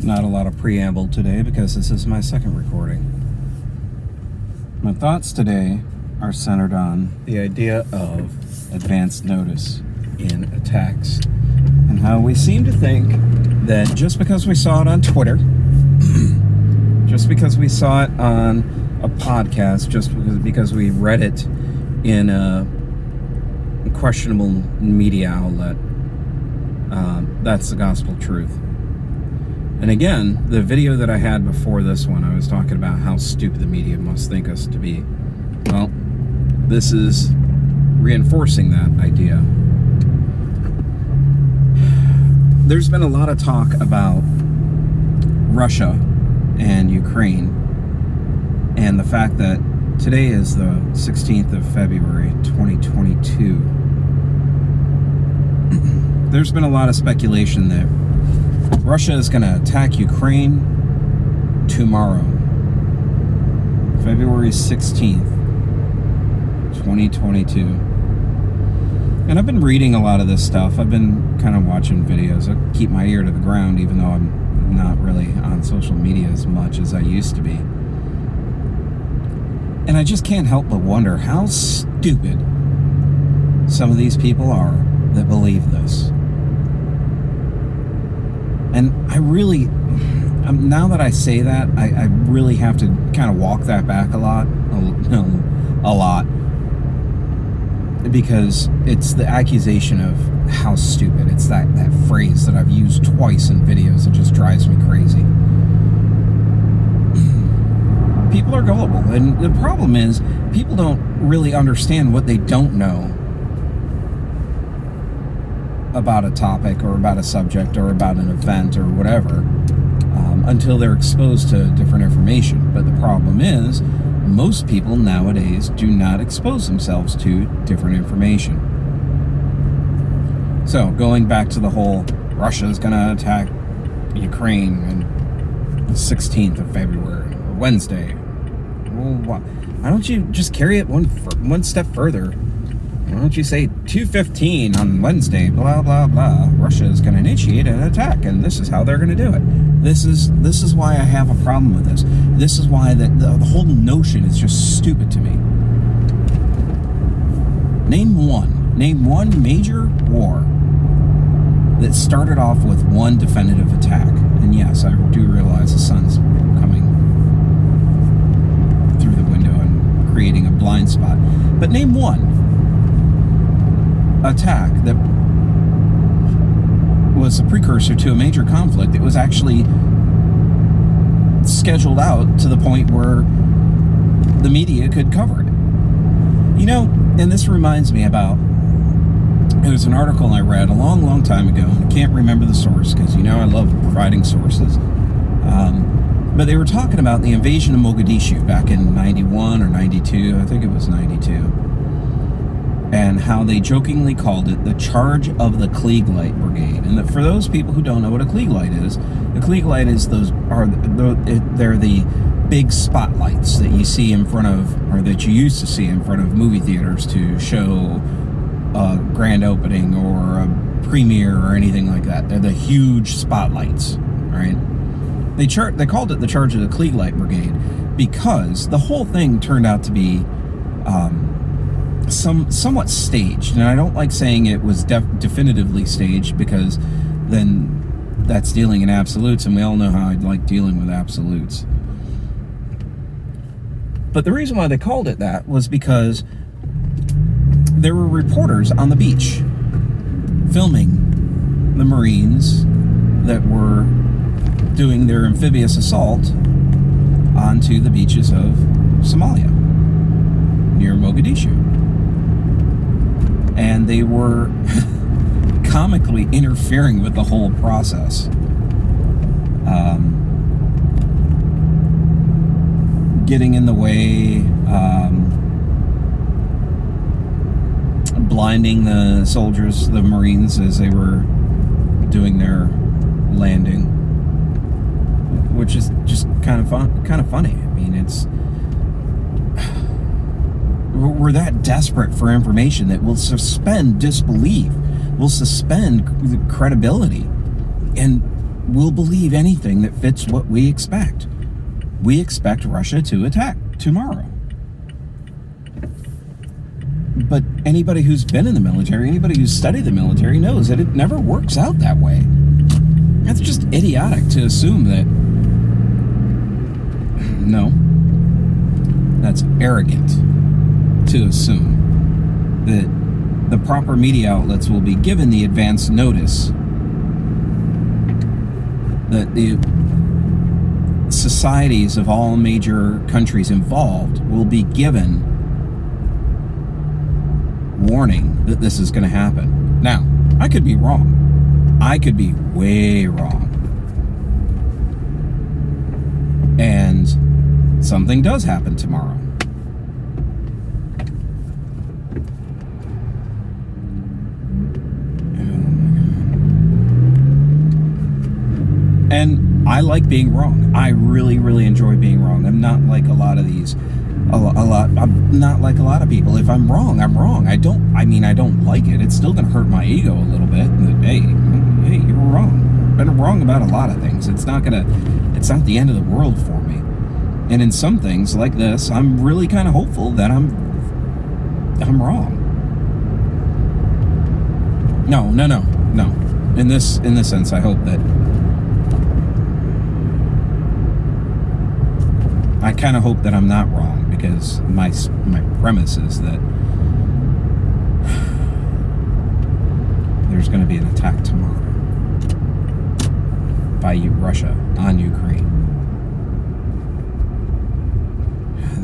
Not a lot of preamble today because this is my second recording. My thoughts today are centered on the idea of advance notice in attacks and how we seem to think that just because we saw it on Twitter, just because we saw it on a podcast, just because we read it in a questionable media outlet, that's the gospel truth. And again, the video that I had before this one, I was talking about how stupid the media must think us to be. Well, this is reinforcing that idea. There's been a lot of talk about Russia and Ukraine and the fact that today is the 16th of February, 2022. There's been a lot of speculation that Russia is going to attack Ukraine tomorrow, February 16th, 2022. And I've been reading a lot of this stuff. I've been kind of watching videos. I keep my ear to the ground, even though I'm not really on social media as much as I used to be. And I just can't help but wonder how stupid some of these people are that believe this. And I really, now that I say that, I really have to kind of walk that back a lot, because it's the accusation of how stupid. It's that phrase that I've used twice in videos that just drives me crazy. People are gullible, and the problem is people don't really understand what they don't know about a topic or about a subject or about an event or whatever until they're exposed to different information. But the problem is most people nowadays do not expose themselves to different information. So going back to the whole Russia is going to attack Ukraine on the 16th of February, or Wednesday. Well, why don't you just carry it one step further? Why don't you say 2:15 on Wednesday, blah, blah, blah. Russia is going to initiate an attack, and this is how they're going to do it. This is why I have a problem with this. This is why the whole notion is just stupid to me. Name one major war that started off with one definitive attack. And yes, I do realize the sun's coming through the window and creating a blind spot. But name one attack that was a precursor to a major conflict that was actually scheduled out to the point where the media could cover it. You know, and this reminds me about, it was an article I read a long time ago, and I can't remember the source because, you know, I love providing sources. But they were talking about the invasion of Mogadishu back in 91 or 92, I think it was 92. And how they jokingly called it the Charge of the Klieg Light Brigade. And for those people who don't know what a Klieg Light is, the Klieg Light is they're the big spotlights that you see in front of, or that you used to see in front of movie theaters to show a grand opening or a premiere or anything like that. They're the huge spotlights, right? They called it the Charge of the Klieg Light Brigade because the whole thing turned out to be somewhat staged, and I don't like saying it was definitively staged because then that's dealing in absolutes, and we all know how I like dealing with absolutes. But the reason why they called it that was because there were reporters on the beach filming the Marines that were doing their amphibious assault onto the beaches of Somalia near Mogadishu. And they were comically interfering with the whole process. Getting in the way, blinding the soldiers, the Marines, as they were doing their landing, which is just kind of funny. I mean, it's we're that desperate for information that we'll suspend disbelief, we'll suspend credibility, and we'll believe anything that fits what we expect. We expect Russia to attack tomorrow. But anybody who's been in the military, anybody who's studied the military knows that it never works out that way. That's just idiotic to assume that. No. That's arrogant to assume that the proper media outlets will be given the advance notice that the societies of all major countries involved will be given warning that this is going to happen. Now, I could be wrong. I could be way wrong. And something does happen tomorrow. And I like being wrong. I really, really enjoy being wrong. I'm not like a lot of these, I'm not like a lot of people. If I'm wrong, I'm wrong. I don't like it. It's still going to hurt my ego a little bit. Hey, you were wrong. I've been wrong about a lot of things. It's not the end of the world for me. And in some things like this, I'm really kind of hopeful that I'm wrong. No. In this sense, I hope that I kind of hope that I'm not wrong, because my premise is that there's going to be an attack tomorrow by Russia on Ukraine.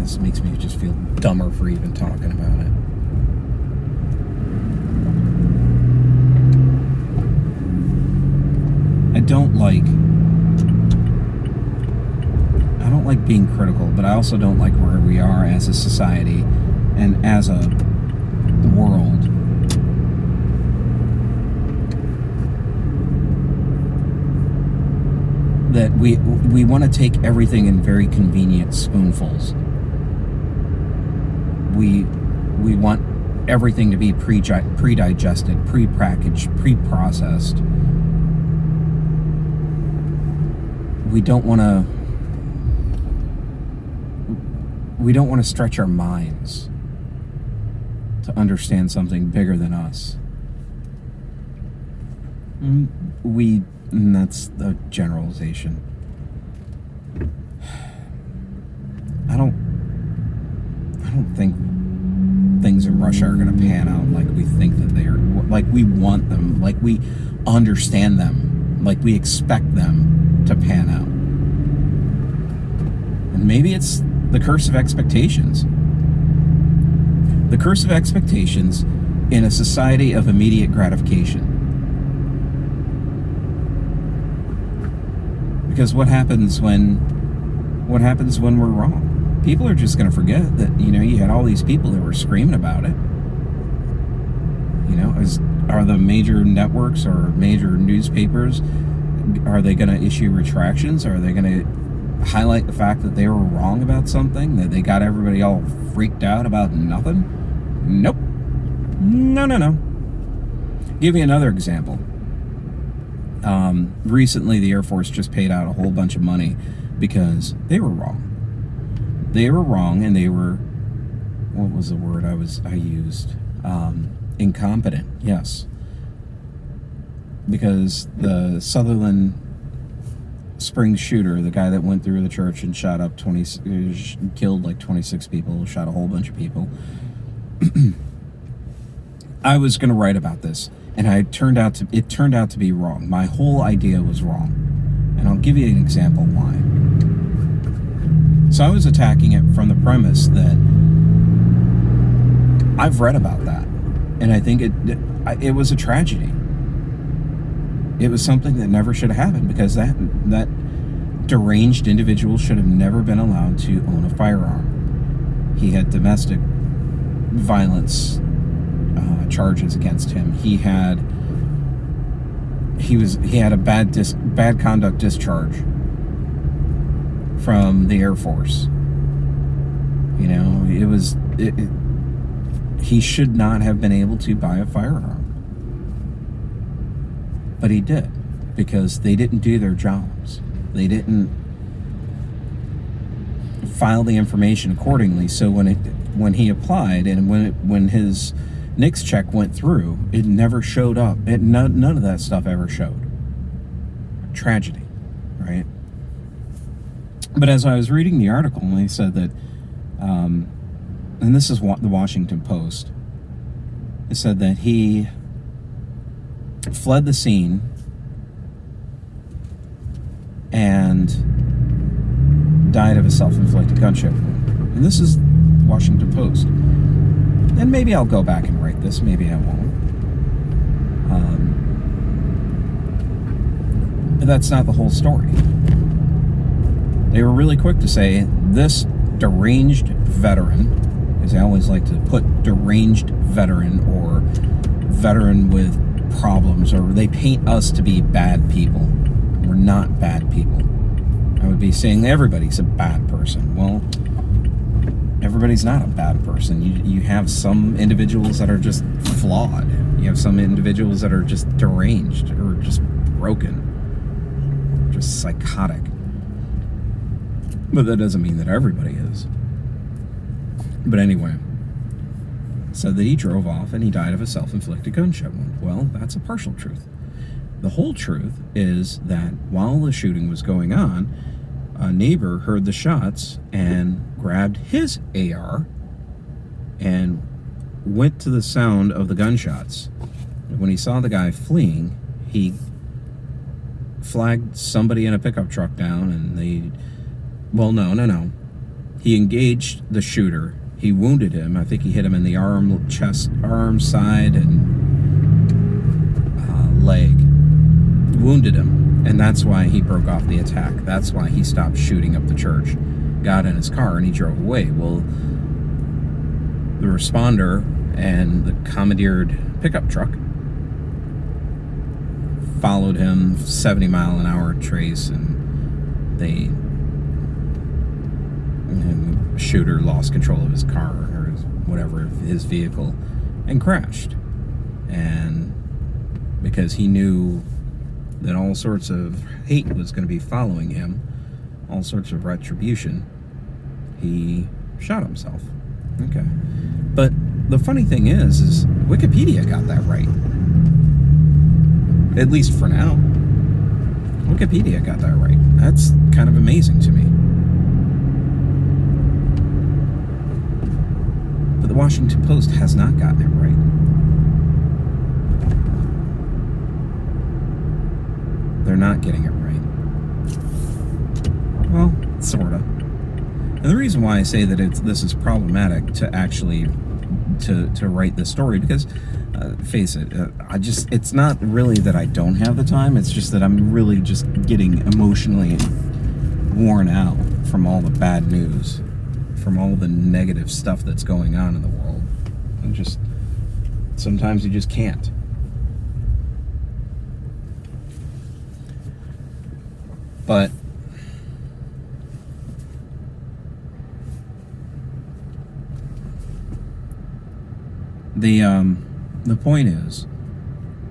This makes me just feel dumber for even talking about it. I don't like being critical, but I also don't like where we are as a society and as a world. That we want to take everything in very convenient spoonfuls. We want everything to be pre-digested, pre-packaged, pre-processed. We don't want to stretch our minds to understand something bigger than us. And that's the generalization. I don't think things in Russia are going to pan out like we think that they are, like we want them, like we understand them, like we expect them to pan out. And maybe it's the curse of expectations. The curse of expectations in a society of immediate gratification. Because what happens when we're wrong? People are just going to forget that, you had all these people that were screaming about it. Are the major networks or major newspapers, are they going to issue retractions? Are they going to highlight the fact that they were wrong about something, that they got everybody all freaked out about nothing? Nope. No. Give you another example. Recently, the Air Force just paid out a whole bunch of money because they were wrong. They were wrong, and they were, what was the word I used? Incompetent, yes. Because the Sutherland Springs shooter, the guy that went through the church and killed like 26 people, shot a whole bunch of people. I was going to write about this, and it turned out to be wrong. My whole idea was wrong, and I'll give you an example why. So I was attacking it from the premise that I've read about that, and I think it was a tragedy. It was something that never should have happened, because that deranged individual should have never been allowed to own a firearm. He had domestic violence charges against him. He had a bad conduct discharge from the Air Force. He should not have been able to buy a firearm. But he did, because they didn't do their jobs. They didn't file the information accordingly. So when he applied and when his NICS check went through, it never showed up. None of that stuff ever showed. Tragedy, right? But as I was reading the article, they said that, and this is the Washington Post, it said that he fled the scene and died of a self-inflicted gunshot wound. And this is Washington Post. And maybe I'll go back and write this, maybe I won't. But that's not the whole story. They were really quick to say, this deranged veteran, because I always like to put deranged veteran or veteran with problems, or they paint us to be bad people. We're not bad people. I would be saying everybody's a bad person. Well, everybody's not a bad person. You have some individuals that are just flawed. You have some individuals that are just deranged or just broken, just psychotic. But that doesn't mean that everybody is. But anyway, said that he drove off and he died of a self-inflicted gunshot wound. Well, that's a partial truth. The whole truth is that while the shooting was going on, a neighbor heard the shots and grabbed his AR and went to the sound of the gunshots. When he saw the guy fleeing, he flagged somebody in a pickup truck down, and no. He engaged the shooter. He wounded him. I think he hit him in the arm, chest, arm, side, and leg. Wounded him. And that's why he broke off the attack. That's why he stopped shooting up the church, got in his car, and he drove away. Well, the responder and the commandeered pickup truck followed him 70-mile-an-hour trace, and the shooter lost control of his car or his vehicle, and crashed. And because he knew that all sorts of hate was going to be following him, all sorts of retribution, he shot himself. Okay. But the funny thing is Wikipedia got that right. At least for now. Wikipedia got that right. That's kind of amazing to me. But the Washington Post has not gotten it right. They're not getting it right. Well, sorta. And the reason why I say that this is problematic to actually to write this story, because face it, it's not really that I don't have the time. It's just that I'm really just getting emotionally worn out from all the bad news, from all the negative stuff that's going on in the world. And just sometimes you just can't. But the point is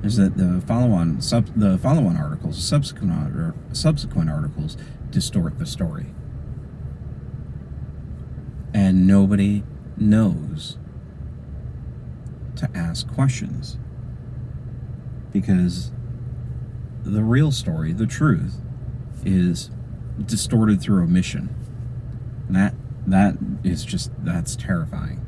that the follow-on articles, subsequent articles, distort the story, and nobody knows to ask questions, because the real story, the truth, is distorted through omission. And that's terrifying.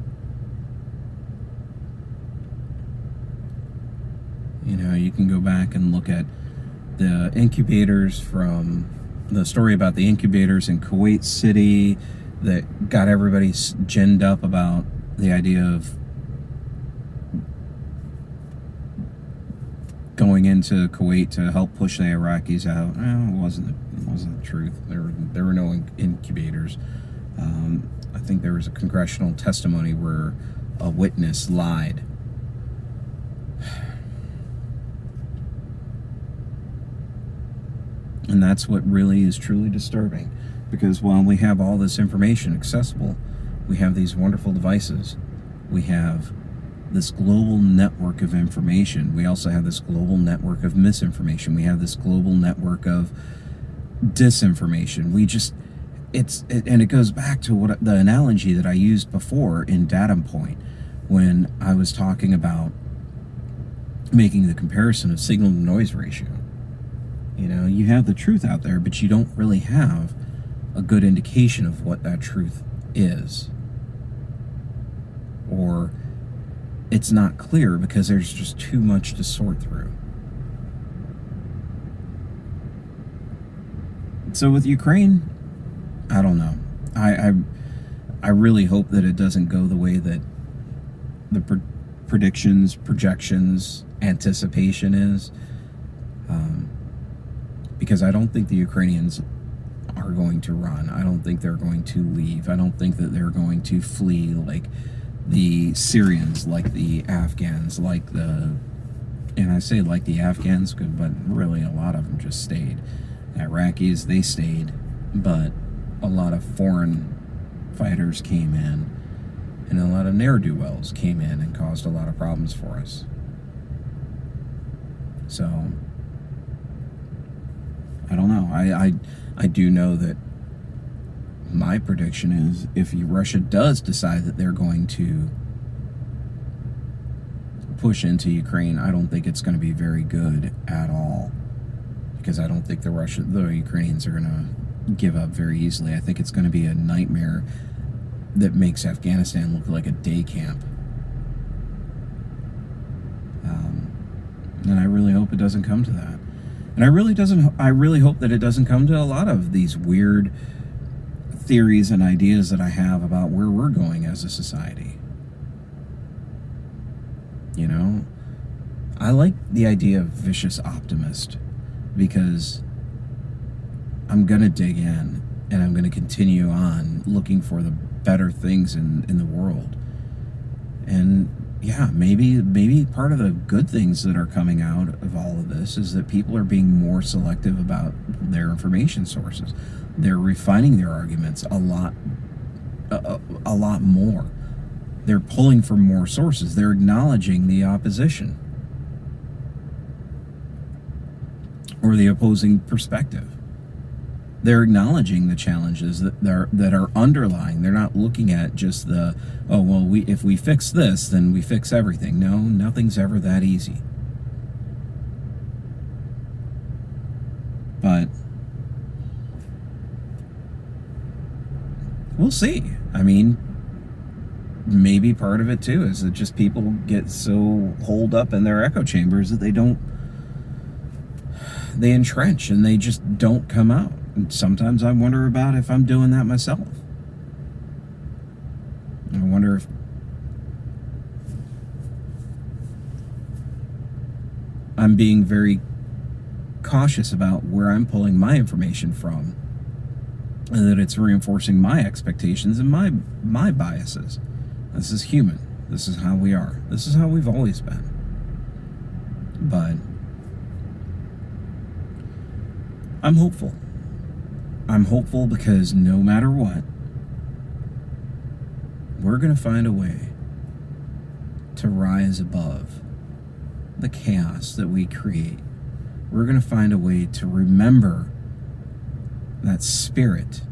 You know, you can go back and look at the incubators, from the story about the incubators in Kuwait City that got everybody ginned up about the idea of going into Kuwait to help push the Iraqis out. Well, it wasn't the truth. There were no incubators. I think there was a congressional testimony where a witness lied. And that's what really is truly disturbing, because while we have all this information accessible, we have these wonderful devices, we have this global network of information. We also have this global network of misinformation. We have this global network of disinformation. And it goes back to the analogy that I used before in Data Point, when I was talking about making the comparison of signal to noise ratio. You have the truth out there, but you don't really have a good indication of what that truth is. Or it's not clear because there's just too much to sort through. So with Ukraine, I don't know. I really hope that it doesn't go the way that the predictions, projections, anticipation is. Because I don't think the Ukrainians are going to run. I don't think they're going to leave. I don't think that they're going to flee like the Syrians, like the Afghans, and I say like the Afghans, but really a lot of them just stayed. Iraqis, they stayed, but a lot of foreign fighters came in, and a lot of ne'er-do-wells came in and caused a lot of problems for us. So, I don't know. I do know that my prediction is if Russia does decide that they're going to push into Ukraine, I don't think it's going to be very good at all. Because I don't think the Ukrainians are going to give up very easily. I think it's going to be a nightmare that makes Afghanistan look like a day camp. And I really hope it doesn't come to that. And I really hope that it doesn't come to a lot of these weird theories and ideas that I have about where we're going as a society. I like the idea of vicious optimist, because I'm going to dig in and I'm going to continue on looking for the better things in the world. And yeah, maybe part of the good things that are coming out of all of this is that people are being more selective about their information sources. They're refining their arguments a lot more. They're pulling from more sources. They're acknowledging the opposition or the opposing perspective. They're acknowledging the challenges that are underlying. They're not looking at just if we fix this, then we fix everything. No, nothing's ever that easy. But we'll see. I mean, maybe part of it too is that just people get so holed up in their echo chambers that they entrench and they just don't come out. And sometimes I wonder about if I'm doing that myself. I wonder if I'm being very cautious about where I'm pulling my information from, and that it's reinforcing my expectations and my biases. This is human. This is how we are. This is how we've always been. But I'm hopeful. I'm hopeful because no matter what, we're going to find a way to rise above the chaos that we create. We're going to find a way to remember that spirit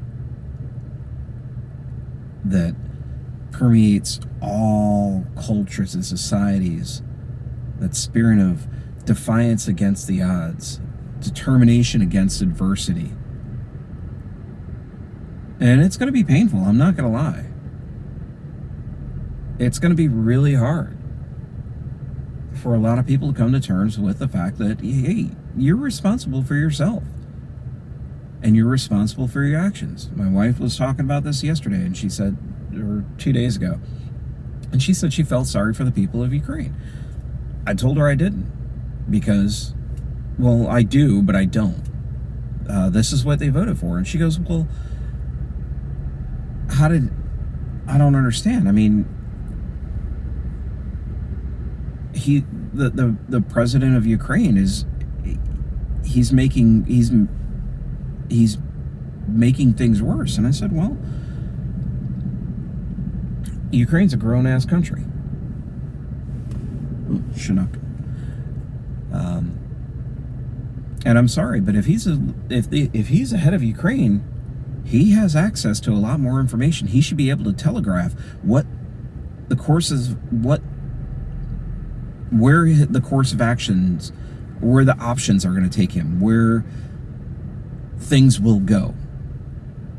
that permeates all cultures and societies, that spirit of defiance against the odds, determination against adversity. And it's going to be painful, I'm not going to lie. It's going to be really hard for a lot of people to come to terms with the fact that, hey, you're responsible for yourself. And you're responsible for your actions. My wife was talking about this yesterday, and she said, or 2 days ago, and she said she felt sorry for the people of Ukraine. I told her I didn't, because, well, I do, but I don't. This is what they voted for. And she goes, well, I don't understand. I mean, the president of Ukraine he's making things worse. And I said, well, Ukraine's a grown-ass country. Chinook. And I'm sorry, but if he's the head of Ukraine, he has access to a lot more information. He should be able to telegraph what the courses, where the course of actions, where the options are going to take him, where things will go.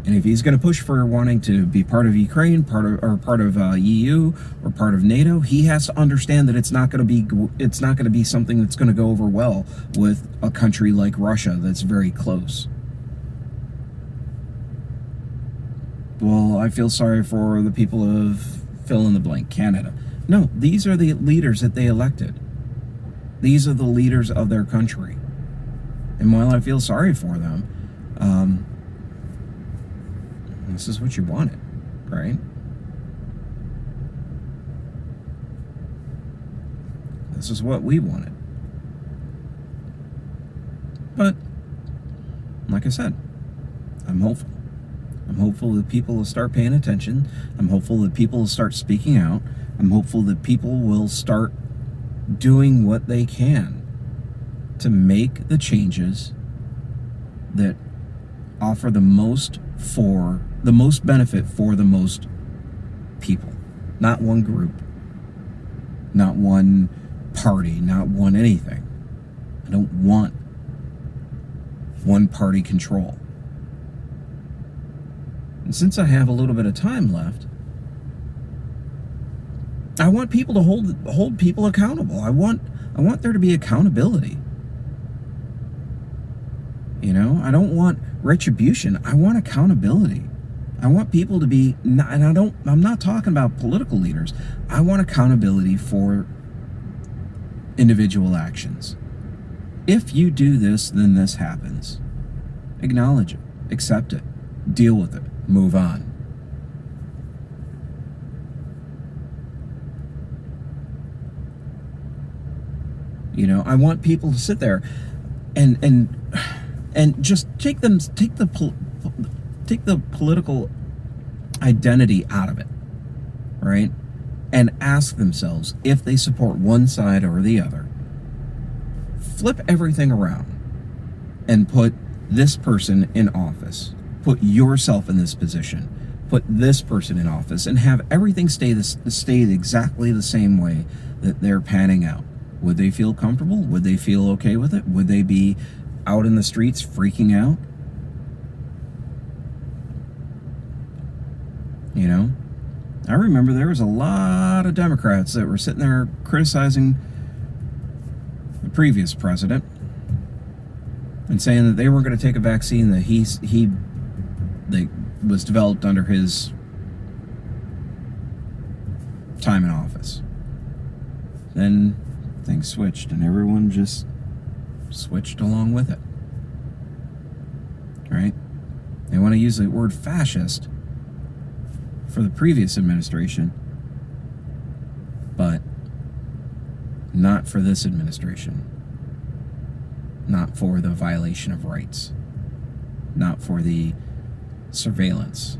And if he's going to push for wanting to be part of Ukraine, part of EU or part of NATO, he has to understand that it's not going to be something that's going to go over well with a country like Russia that's very close. Well, I feel sorry for the people of fill in the blank, Canada. No, these are the leaders that they elected. These are the leaders of their country. And while I feel sorry for them, this is what you wanted, right? This is what we wanted. But, like I said, I'm hopeful. I'm hopeful that people will start paying attention. I'm hopeful that people will start speaking out. I'm hopeful that people will start doing what they can to make the changes that offer the most benefit for the most people. Not one group, not one party, not one anything. I don't want one party control. And since I have a little bit of time left, I want people to hold people accountable. I want there to be accountability. You know, I don't want retribution. I want accountability. I want people to be, and I'm not talking about political leaders. I want accountability for individual actions. If you do this, then this happens. Acknowledge it, accept it, deal with it, move on. You know, I want people to sit there and just take the political identity out of it, right? And ask themselves if they support one side or the other. Flip everything around and put this person in office. Put yourself in this position. Put this person in office and have everything stay exactly the same way that they're panning out. Would they feel comfortable? Would they feel okay with it? Would they be out in the streets freaking out? You know, I remember there was a lot of Democrats that were sitting there criticizing the previous president and saying that they weren't going to take a vaccine that that was developed under his time in office. Then things switched and everyone just switched along with it. Right? They want to use the word fascist for the previous administration, but not for this administration. Not for the violation of rights. Not for the surveillance.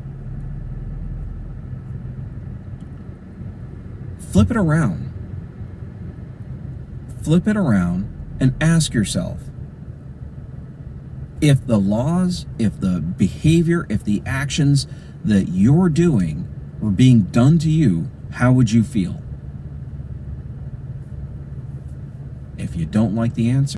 Flip it around. Flip it around and ask yourself, if the laws, if the behavior, if the actions that you're doing were being done to you, how would you feel? If you don't like the answer,